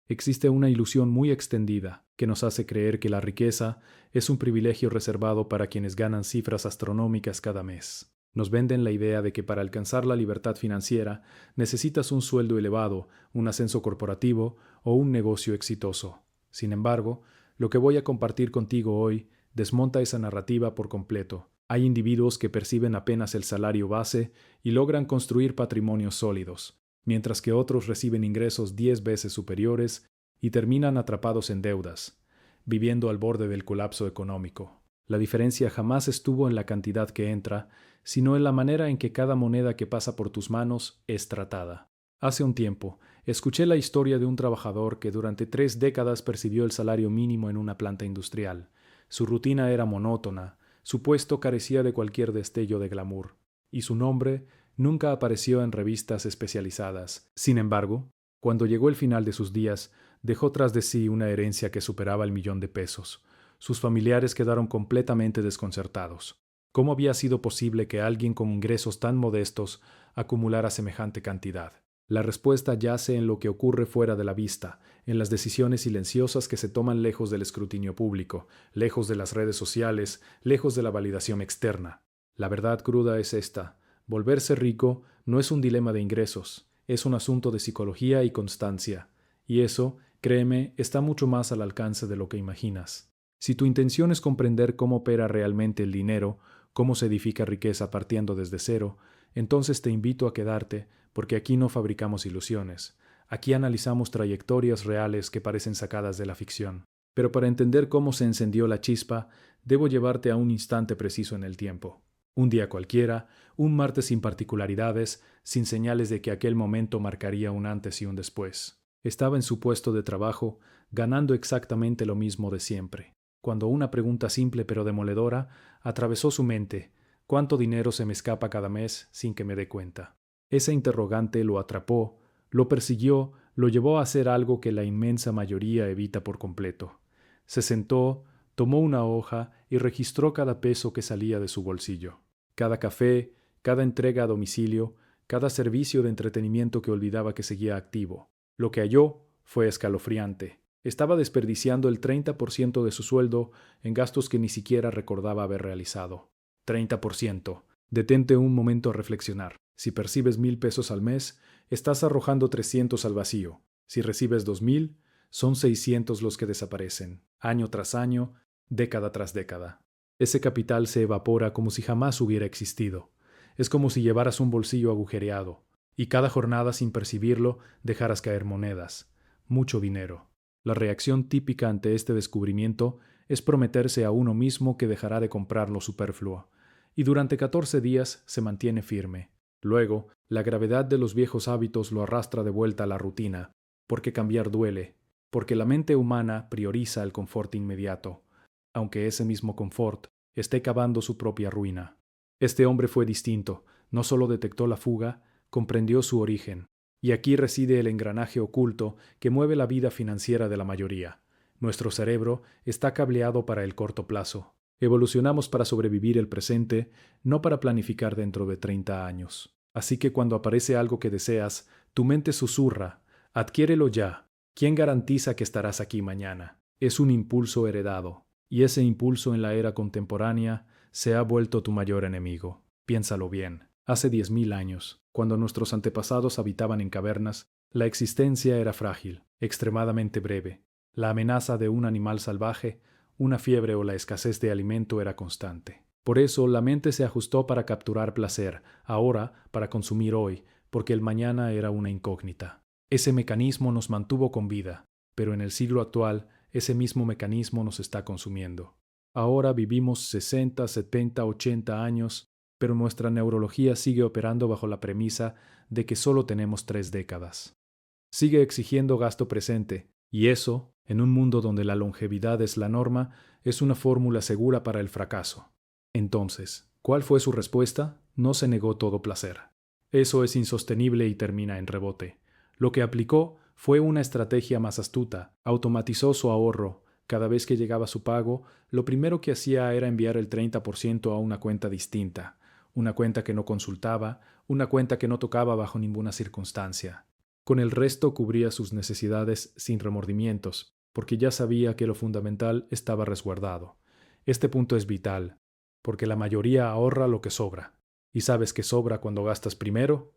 Existe una ilusión muy extendida que nos hace creer que la riqueza es un privilegio reservado para quienes ganan cifras astronómicas cada mes. Nos venden la idea de que para alcanzar la libertad financiera necesitas un sueldo elevado, un ascenso corporativo o un negocio exitoso. Sin embargo, lo que voy a compartir contigo hoy desmonta esa narrativa por completo. Hay individuos que perciben apenas el salario base y logran construir patrimonios sólidos, mientras que otros reciben ingresos 10 veces superiores y terminan atrapados en deudas, viviendo al borde del colapso económico. La diferencia jamás estuvo en la cantidad que entra, sino en la manera en que cada moneda que pasa por tus manos es tratada. Hace un tiempo, escuché la historia de un trabajador que durante 3 décadas percibió el salario mínimo en una planta industrial. Su rutina era monótona, su puesto carecía de cualquier destello de glamour, y su nombre nunca apareció en revistas especializadas. Sin embargo, cuando llegó el final de sus días, dejó tras de sí una herencia que superaba el $1.000.000. Sus familiares quedaron completamente desconcertados. ¿Cómo había sido posible que alguien con ingresos tan modestos acumulara semejante cantidad? La respuesta yace en lo que ocurre fuera de la vista, en las decisiones silenciosas que se toman lejos del escrutinio público, lejos de las redes sociales, lejos de la validación externa. La verdad cruda es esta: volverse rico no es un dilema de ingresos, es un asunto de psicología y constancia. Y eso, créeme, está mucho más al alcance de lo que imaginas. Si tu intención es comprender cómo opera realmente el dinero, cómo se edifica riqueza partiendo desde cero, entonces te invito a quedarte, porque aquí no fabricamos ilusiones. Aquí analizamos trayectorias reales que parecen sacadas de la ficción. Pero para entender cómo se encendió la chispa, debo llevarte a un instante preciso en el tiempo. Un día cualquiera, un martes sin particularidades, sin señales de que aquel momento marcaría un antes y un después. Estaba en su puesto de trabajo, ganando exactamente lo mismo de siempre, cuando una pregunta simple pero demoledora atravesó su mente: ¿cuánto dinero se me escapa cada mes sin que me dé cuenta? Esa interrogante lo atrapó, lo persiguió, lo llevó a hacer algo que la inmensa mayoría evita por completo. Se sentó, tomó una hoja y registró cada peso que salía de su bolsillo. Cada café, cada entrega a domicilio, cada servicio de entretenimiento que olvidaba que seguía activo. Lo que halló fue escalofriante. Estaba desperdiciando el 30% de su sueldo en gastos que ni siquiera recordaba haber realizado. 30%. Detente un momento a reflexionar. Si percibes 1,000 pesos al mes, estás arrojando 300 al vacío. Si recibes 2,000, son 600 los que desaparecen, año tras año, década tras década. Ese capital se evapora como si jamás hubiera existido. Es como si llevaras un bolsillo agujereado, y cada jornada, sin percibirlo, dejaras caer monedas. Mucho dinero. La reacción típica ante este descubrimiento es prometerse a uno mismo que dejará de comprar lo superfluo, y durante 14 días se mantiene firme. Luego, la gravedad de los viejos hábitos lo arrastra de vuelta a la rutina, porque cambiar duele, porque la mente humana prioriza el confort inmediato, aunque ese mismo confort esté cavando su propia ruina. Este hombre fue distinto, no solo detectó la fuga, comprendió su origen. Y aquí reside el engranaje oculto que mueve la vida financiera de la mayoría. Nuestro cerebro está cableado para el corto plazo. Evolucionamos para sobrevivir el presente, no para planificar dentro de 30 años. Así que cuando aparece algo que deseas, tu mente susurra: adquiérelo ya. ¿Quién garantiza que estarás aquí mañana? Es un impulso heredado, y ese impulso en la era contemporánea se ha vuelto tu mayor enemigo. Piénsalo bien. Hace 10,000 años, cuando nuestros antepasados habitaban en cavernas, la existencia era frágil, extremadamente breve. La amenaza de un animal salvaje, una fiebre o la escasez de alimento era constante. Por eso la mente se ajustó para capturar placer, ahora para consumir hoy, porque el mañana era una incógnita. Ese mecanismo nos mantuvo con vida, pero en el siglo actual ese mismo mecanismo nos está consumiendo. Ahora vivimos 60, 70, 80 años, pero nuestra neurología sigue operando bajo la premisa de que solo tenemos 3 décadas. Sigue exigiendo gasto presente, y eso, en un mundo donde la longevidad es la norma, es una fórmula segura para el fracaso. Entonces, ¿cuál fue su respuesta? No se negó todo placer. Eso es insostenible y termina en rebote. Lo que aplicó fue una estrategia más astuta. Automatizó su ahorro. Cada vez que llegaba su pago, lo primero que hacía era enviar el 30% a una cuenta distinta, una cuenta que no consultaba, una cuenta que no tocaba bajo ninguna circunstancia. Con el resto cubría sus necesidades sin remordimientos, porque ya sabía que lo fundamental estaba resguardado. Este punto es vital, porque la mayoría ahorra lo que sobra. ¿Y sabes qué sobra cuando gastas primero?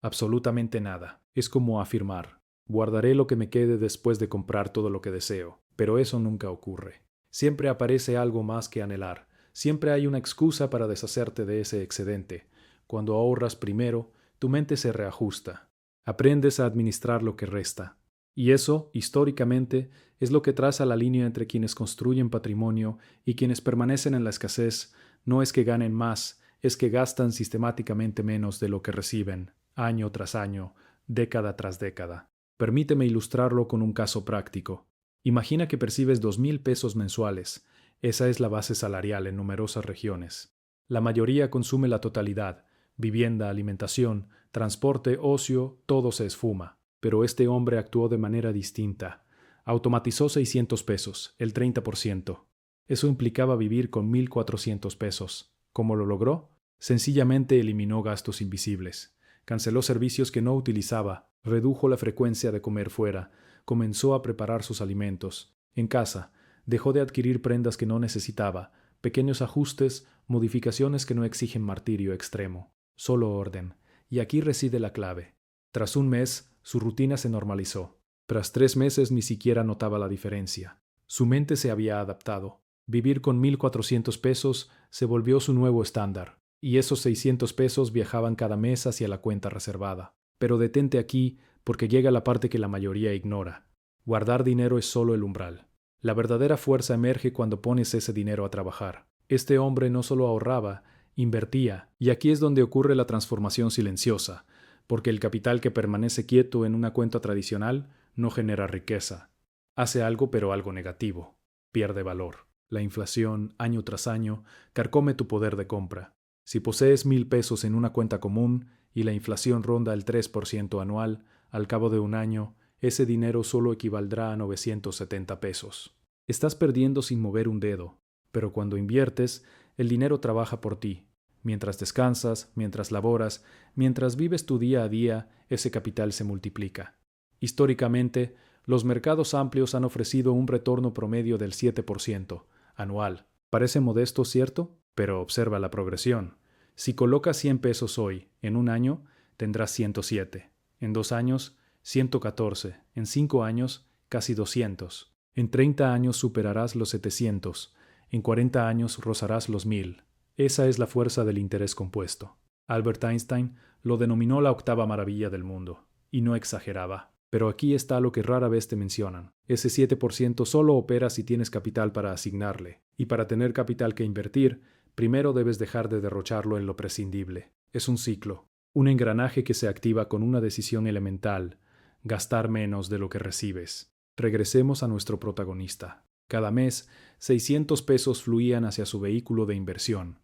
Absolutamente nada. Es como afirmar: guardaré lo que me quede después de comprar todo lo que deseo, pero eso nunca ocurre. Siempre aparece algo más que anhelar. Siempre hay una excusa para deshacerte de ese excedente. Cuando ahorras primero, tu mente se reajusta. Aprendes a administrar lo que resta. Y eso, históricamente, es lo que traza la línea entre quienes construyen patrimonio y quienes permanecen en la escasez. No es que ganen más, es que gastan sistemáticamente menos de lo que reciben, año tras año, década tras década. Permíteme ilustrarlo con un caso práctico. Imagina que percibes 2,000 pesos mensuales. Esa es la base salarial en numerosas regiones. La mayoría consume la totalidad: vivienda, alimentación, transporte, ocio, todo se esfuma. Pero este hombre actuó de manera distinta. Automatizó 600 pesos, el 30%. Eso implicaba vivir con 1,400 pesos. ¿Cómo lo logró? Sencillamente eliminó gastos invisibles. Canceló servicios que no utilizaba, redujo la frecuencia de comer fuera, comenzó a preparar sus alimentos. En casa, dejó de adquirir prendas que no necesitaba, pequeños ajustes, modificaciones que no exigen martirio extremo, solo orden. Y aquí reside la clave. Tras un mes, su rutina se normalizó. Tras 3 meses ni siquiera notaba la diferencia. Su mente se había adaptado. Vivir con 1,400 pesos se volvió su nuevo estándar, y esos 600 pesos viajaban cada mes hacia la cuenta reservada. Pero detente aquí, porque llega la parte que la mayoría ignora. Guardar dinero es solo el umbral. La verdadera fuerza emerge cuando pones ese dinero a trabajar. Este hombre no solo ahorraba, invertía, y aquí es donde ocurre la transformación silenciosa, porque el capital que permanece quieto en una cuenta tradicional no genera riqueza. Hace algo, pero algo negativo. Pierde valor. La inflación, año tras año, carcome tu poder de compra. Si posees 1,000 pesos en una cuenta común y la inflación ronda el 3% anual, al cabo de un año, ese dinero solo equivaldrá a 970 pesos. Estás perdiendo sin mover un dedo, pero cuando inviertes, el dinero trabaja por ti. Mientras descansas, mientras laboras, mientras vives tu día a día, ese capital se multiplica. Históricamente, los mercados amplios han ofrecido un retorno promedio del 7% anual. Parece modesto, ¿cierto? Pero observa la progresión. Si colocas 100 pesos hoy, en un año, tendrás 107. En 2 años, 114. En 5 años, casi 200. En 30 años superarás los 700. En 40 años rozarás los 1,000. Esa es la fuerza del interés compuesto. Albert Einstein lo denominó la octava maravilla del mundo, y no exageraba. Pero aquí está lo que rara vez te mencionan. Ese 7% solo opera si tienes capital para asignarle. Y para tener capital que invertir, primero debes dejar de derrocharlo en lo prescindible. Es un ciclo, un engranaje que se activa con una decisión elemental: gastar menos de lo que recibes. Regresemos a nuestro protagonista. Cada mes, 600 pesos fluían hacia su vehículo de inversión.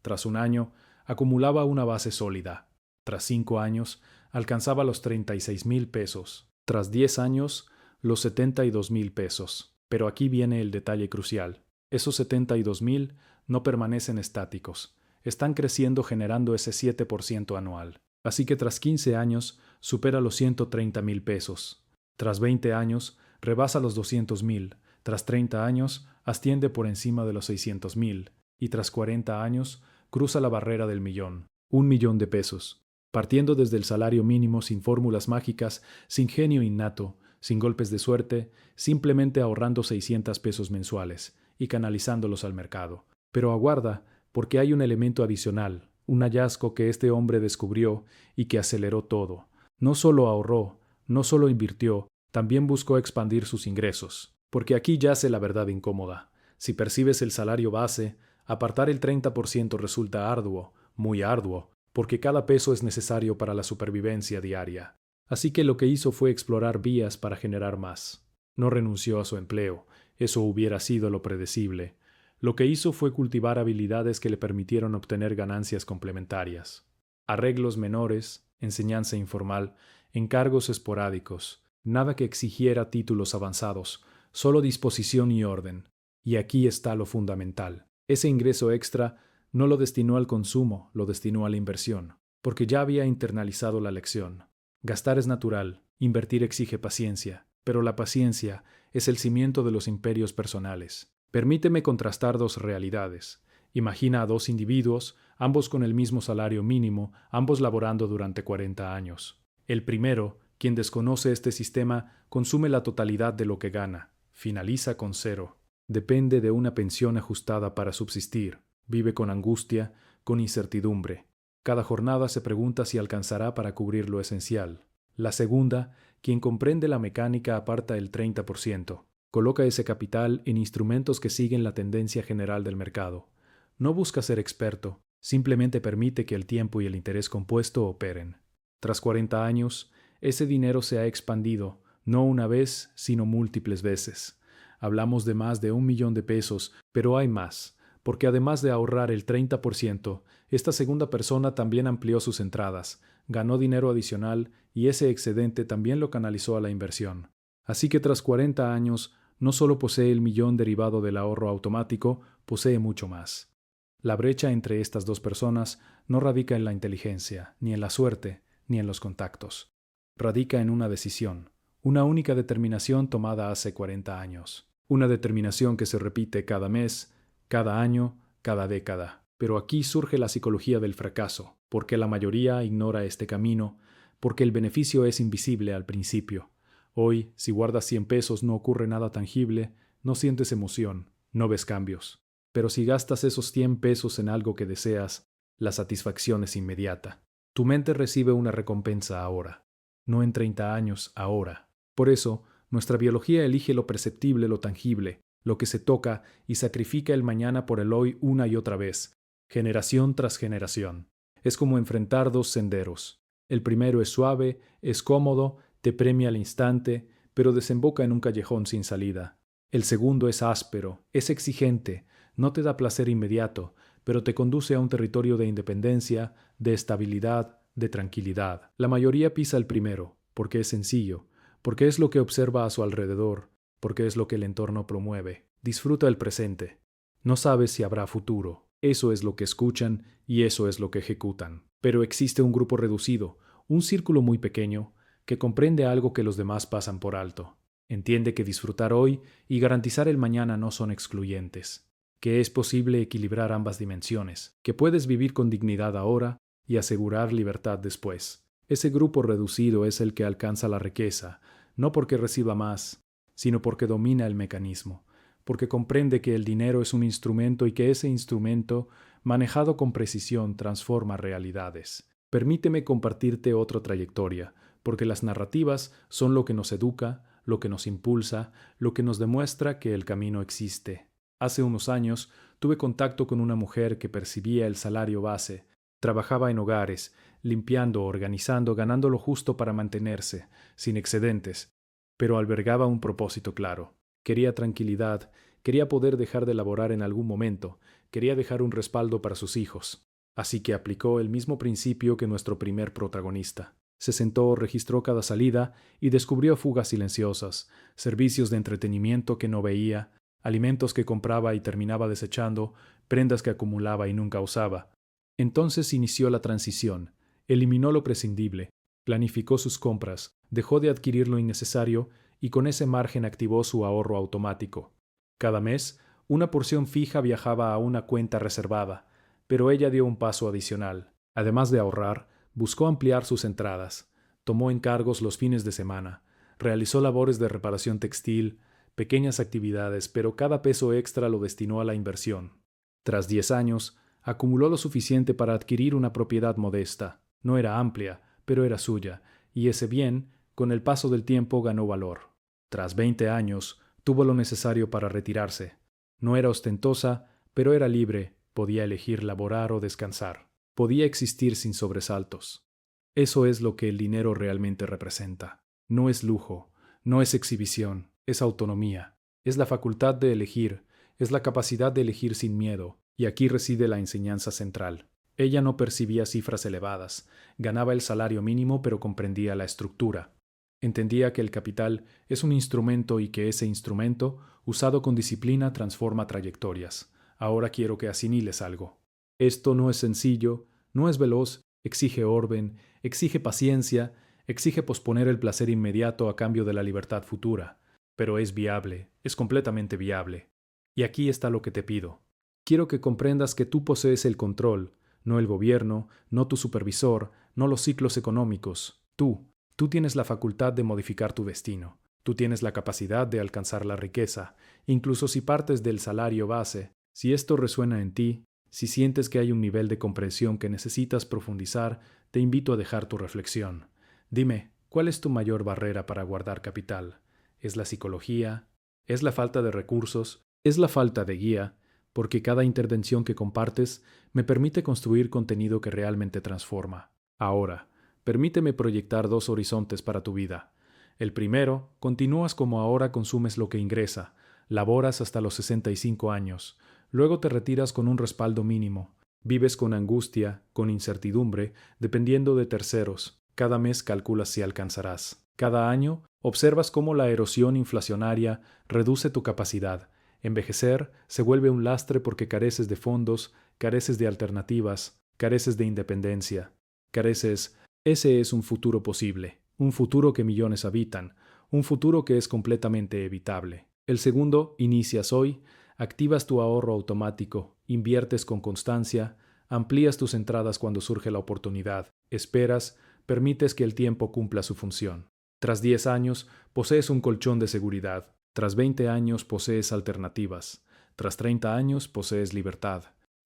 Tras un año, acumulaba una base sólida. Tras 5 años, alcanzaba los 36,000 pesos. Tras 10 años, los 72,000 pesos. Pero aquí viene el detalle crucial. Esos 72,000 no permanecen estáticos. Están creciendo, generando ese 7% anual. Así que tras 15 años, supera los 130,000 pesos. Tras 20 años, rebasa los 200,000. Tras 30 años, asciende por encima de los 600,000. Y tras 40 años, cruza la barrera del millón. 1,000,000 de pesos. Partiendo desde el salario mínimo, sin fórmulas mágicas, sin genio innato, sin golpes de suerte, simplemente ahorrando 600 pesos mensuales y canalizándolos al mercado. Pero aguarda, porque hay un elemento adicional, un hallazgo que este hombre descubrió y que aceleró todo. No solo ahorró, no solo invirtió, también buscó expandir sus ingresos. Porque aquí yace la verdad incómoda. Si percibes el salario base, apartar el 30% resulta arduo, muy arduo, porque cada peso es necesario para la supervivencia diaria. Así que lo que hizo fue explorar vías para generar más. No renunció a su empleo, eso hubiera sido lo predecible. Lo que hizo fue cultivar habilidades que le permitieron obtener ganancias complementarias. Arreglos menores, enseñanza informal, encargos esporádicos, nada que exigiera títulos avanzados, solo disposición y orden. Y aquí está lo fundamental. Ese ingreso extra no lo destinó al consumo, lo destinó a la inversión, porque ya había internalizado la lección. Gastar es natural, Invertir exige paciencia, pero la paciencia es el cimiento de los imperios personales. Permíteme contrastar dos realidades. Imagina a dos individuos, ambos con el mismo salario mínimo, ambos laborando durante 40 años. El primero, quien desconoce este sistema, consume la totalidad de lo que gana, finaliza con cero. Depende de una pensión ajustada para subsistir, vive con angustia, con incertidumbre. Cada jornada se pregunta si alcanzará para cubrir lo esencial. La segunda, quien comprende la mecánica, aparta el 30%. Coloca ese capital en instrumentos que siguen la tendencia general del mercado. No busca ser experto, simplemente permite que el tiempo y el interés compuesto operen. Tras 40 años, ese dinero se ha expandido, no una vez, sino múltiples veces. Hablamos de más de 1 millón de pesos, pero hay más, porque además de ahorrar el 30%, esta segunda persona también amplió sus entradas, ganó dinero adicional y ese excedente también lo canalizó a la inversión. Así que tras 40 años, no solo posee el millón derivado del ahorro automático, posee mucho más. La brecha entre estas dos personas no radica en la inteligencia, ni en la suerte, ni en los contactos. Radica en una decisión, una única determinación tomada hace 40 años. Una determinación que se repite cada mes, cada año, cada década. Pero aquí surge la psicología del fracaso, porque la mayoría ignora este camino, porque el beneficio es invisible al principio. Hoy, si guardas 100 pesos no ocurre nada tangible, no sientes emoción, no ves cambios. Pero si gastas esos 100 pesos en algo que deseas, la satisfacción es inmediata. Tu mente recibe una recompensa ahora, no en 30 años, ahora. Por eso, nuestra biología elige lo perceptible, lo tangible, lo que se toca y sacrifica el mañana por el hoy una y otra vez, generación tras generación. Es como enfrentar dos senderos. El primero es suave, es cómodo, te premia al instante, pero desemboca en un callejón sin salida. El segundo es áspero, es exigente, no te da placer inmediato, pero te conduce a un territorio de independencia, de estabilidad, de tranquilidad. La mayoría pisa el primero, porque es sencillo, porque es lo que observa a su alrededor, porque es lo que el entorno promueve. Disfruta el presente. No sabes si habrá futuro. Eso es lo que escuchan y eso es lo que ejecutan. Pero existe un grupo reducido, un círculo muy pequeño, que comprende algo que los demás pasan por alto. Entiende que disfrutar hoy y garantizar el mañana no son excluyentes, que es posible equilibrar ambas dimensiones, que puedes vivir con dignidad ahora y asegurar libertad después. Ese grupo reducido es el que alcanza la riqueza, no porque reciba más, sino porque domina el mecanismo, porque comprende que el dinero es un instrumento y que ese instrumento, manejado con precisión, transforma realidades. Permíteme compartirte otra trayectoria, porque las narrativas son lo que nos educa, lo que nos impulsa, lo que nos demuestra que el camino existe. Hace unos años tuve contacto con una mujer que percibía el salario base, trabajaba en hogares, limpiando, organizando, ganando lo justo para mantenerse, sin excedentes, pero albergaba un propósito claro. Quería tranquilidad, quería poder dejar de laborar en algún momento, quería dejar un respaldo para sus hijos. Así que aplicó el mismo principio que nuestro primer protagonista. Se sentó, registró cada salida y descubrió fugas silenciosas, servicios de entretenimiento que no veía, alimentos que compraba y terminaba desechando, prendas que acumulaba y nunca usaba. Entonces inició la transición, eliminó lo prescindible, planificó sus compras, dejó de adquirir lo innecesario y con ese margen activó su ahorro automático. Cada mes, una porción fija viajaba a una cuenta reservada, pero ella dio un paso adicional. Además de ahorrar, buscó ampliar sus entradas, tomó encargos los fines de semana, realizó labores de reparación textil, pequeñas actividades, pero cada peso extra lo destinó a la inversión. Tras 10 años, acumuló lo suficiente para adquirir una propiedad modesta. No era amplia, pero era suya, y ese bien, con el paso del tiempo, ganó valor. Tras 20 años, tuvo lo necesario para retirarse. No era ostentosa, pero era libre, podía elegir laborar o descansar. Podía existir sin sobresaltos. Eso es lo que el dinero realmente representa. No es lujo, no es exhibición, es autonomía. Es la facultad de elegir, es la capacidad de elegir sin miedo, y aquí reside la enseñanza central. Ella no percibía cifras elevadas, ganaba el salario mínimo pero comprendía la estructura. Entendía que el capital es un instrumento y que ese instrumento, usado con disciplina, transforma trayectorias. Ahora quiero que asimiles algo. Esto no es sencillo, no es veloz, exige orden, exige paciencia, Exige posponer el placer inmediato a cambio de la libertad futura, pero es viable, es completamente viable. Y aquí está lo que te pido. Quiero que comprendas que tú posees el control, no el gobierno, no tu supervisor, no los ciclos económicos. Tú tienes la facultad de modificar tu destino. Tú tienes la capacidad de alcanzar la riqueza, incluso si partes del salario base. Si esto resuena en ti, si sientes que hay un nivel de comprensión que necesitas profundizar, te invito a dejar tu reflexión. Dime, ¿cuál es tu mayor barrera para guardar capital? ¿Es la psicología? ¿Es la falta de recursos? ¿Es la falta de guía? Porque cada intervención que compartes me permite construir contenido que realmente transforma. Ahora, permíteme proyectar dos horizontes para tu vida. El primero, continúas como ahora, consumes lo que ingresa, laboras hasta los 65 años, luego te retiras con un respaldo mínimo, vives con angustia, con incertidumbre, dependiendo de terceros. Cada mes calculas si alcanzarás. Cada año observas cómo la erosión inflacionaria reduce tu capacidad. Envejecer se vuelve un lastre porque careces de fondos, careces de alternativas, careces de independencia, careces. Ese es un futuro posible, un futuro que millones habitan, un futuro que es completamente evitable. El segundo, inicias hoy, activas tu ahorro automático, inviertes con constancia, amplías tus entradas cuando surge la oportunidad, esperas, permites que el tiempo cumpla su función. Tras 10 años, posees un colchón de seguridad. Tras 20 años, posees alternativas. Tras 30 años, posees libertad.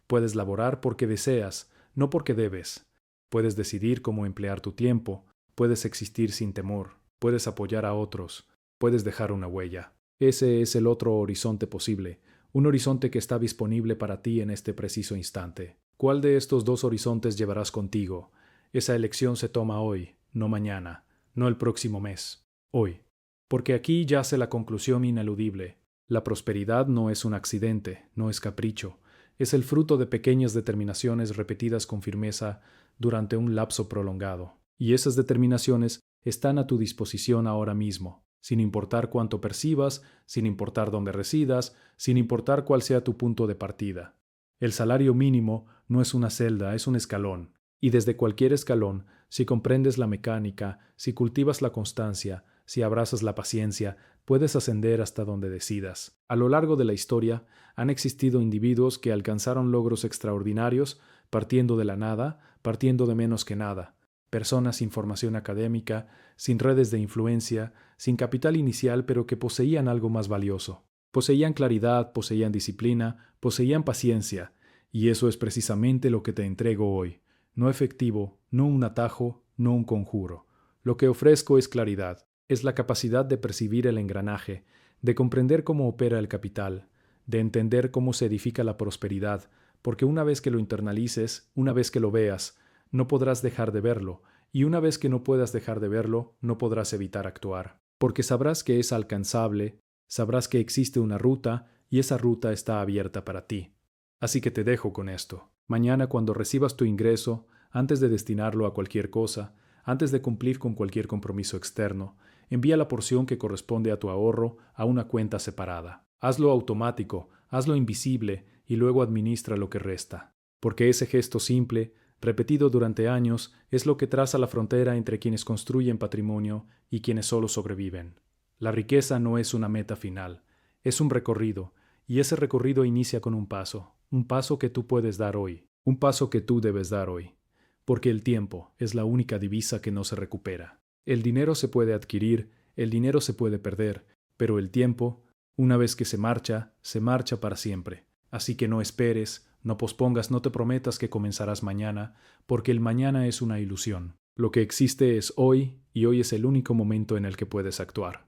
Puedes laborar porque deseas, no porque debes. Puedes decidir cómo emplear tu tiempo. Puedes existir sin temor. Puedes apoyar a otros. Puedes dejar una huella. Ese es el otro horizonte posible, un horizonte que está disponible para ti en este preciso instante. ¿Cuál de estos dos horizontes llevarás contigo? Esa elección se toma hoy, no mañana, no el próximo mes, hoy. Porque aquí yace la conclusión ineludible. La prosperidad no es un accidente, no es capricho, es el fruto de pequeñas determinaciones repetidas con firmeza durante un lapso prolongado. Y esas determinaciones están a tu disposición ahora mismo, sin importar cuánto percibas, sin importar dónde residas, sin importar cuál sea tu punto de partida. El salario mínimo no es una celda, es un escalón. Y desde cualquier escalón, si comprendes la mecánica, si cultivas la constancia, si abrazas la paciencia, puedes ascender hasta donde decidas. A lo largo de la historia, han existido individuos que alcanzaron logros extraordinarios partiendo de la nada, partiendo de menos que nada. Personas sin formación académica, sin redes de influencia, sin capital inicial, pero que poseían algo más valioso. Poseían claridad, poseían disciplina, poseían paciencia, y eso es precisamente lo que te entrego hoy. No efectivo, no un atajo, no un conjuro. Lo que ofrezco es claridad, es la capacidad de percibir el engranaje, de comprender cómo opera el capital, de entender cómo se edifica la prosperidad, porque una vez que lo internalices, una vez que lo veas, no podrás dejar de verlo, y una vez que no puedas dejar de verlo, no podrás evitar actuar, porque sabrás que es alcanzable, sabrás que existe una ruta, y esa ruta está abierta para ti. Así que te dejo con esto. Mañana, cuando recibas tu ingreso, antes de destinarlo a cualquier cosa, antes de cumplir con cualquier compromiso externo, envía la porción que corresponde a tu ahorro a una cuenta separada. Hazlo automático, hazlo invisible y luego administra lo que resta. Porque ese gesto simple, repetido durante años, es lo que traza la frontera entre quienes construyen patrimonio y quienes solo sobreviven. La riqueza no es una meta final, es un recorrido, y ese recorrido inicia con un paso que tú puedes dar hoy, un paso que tú debes dar hoy, porque el tiempo es la única divisa que no se recupera. El dinero se puede adquirir, el dinero se puede perder, pero el tiempo, una vez que se marcha para siempre. Así que no esperes, no pospongas, no te prometas que comenzarás mañana, porque el mañana es una ilusión. Lo que existe es hoy, y hoy es el único momento en el que puedes actuar.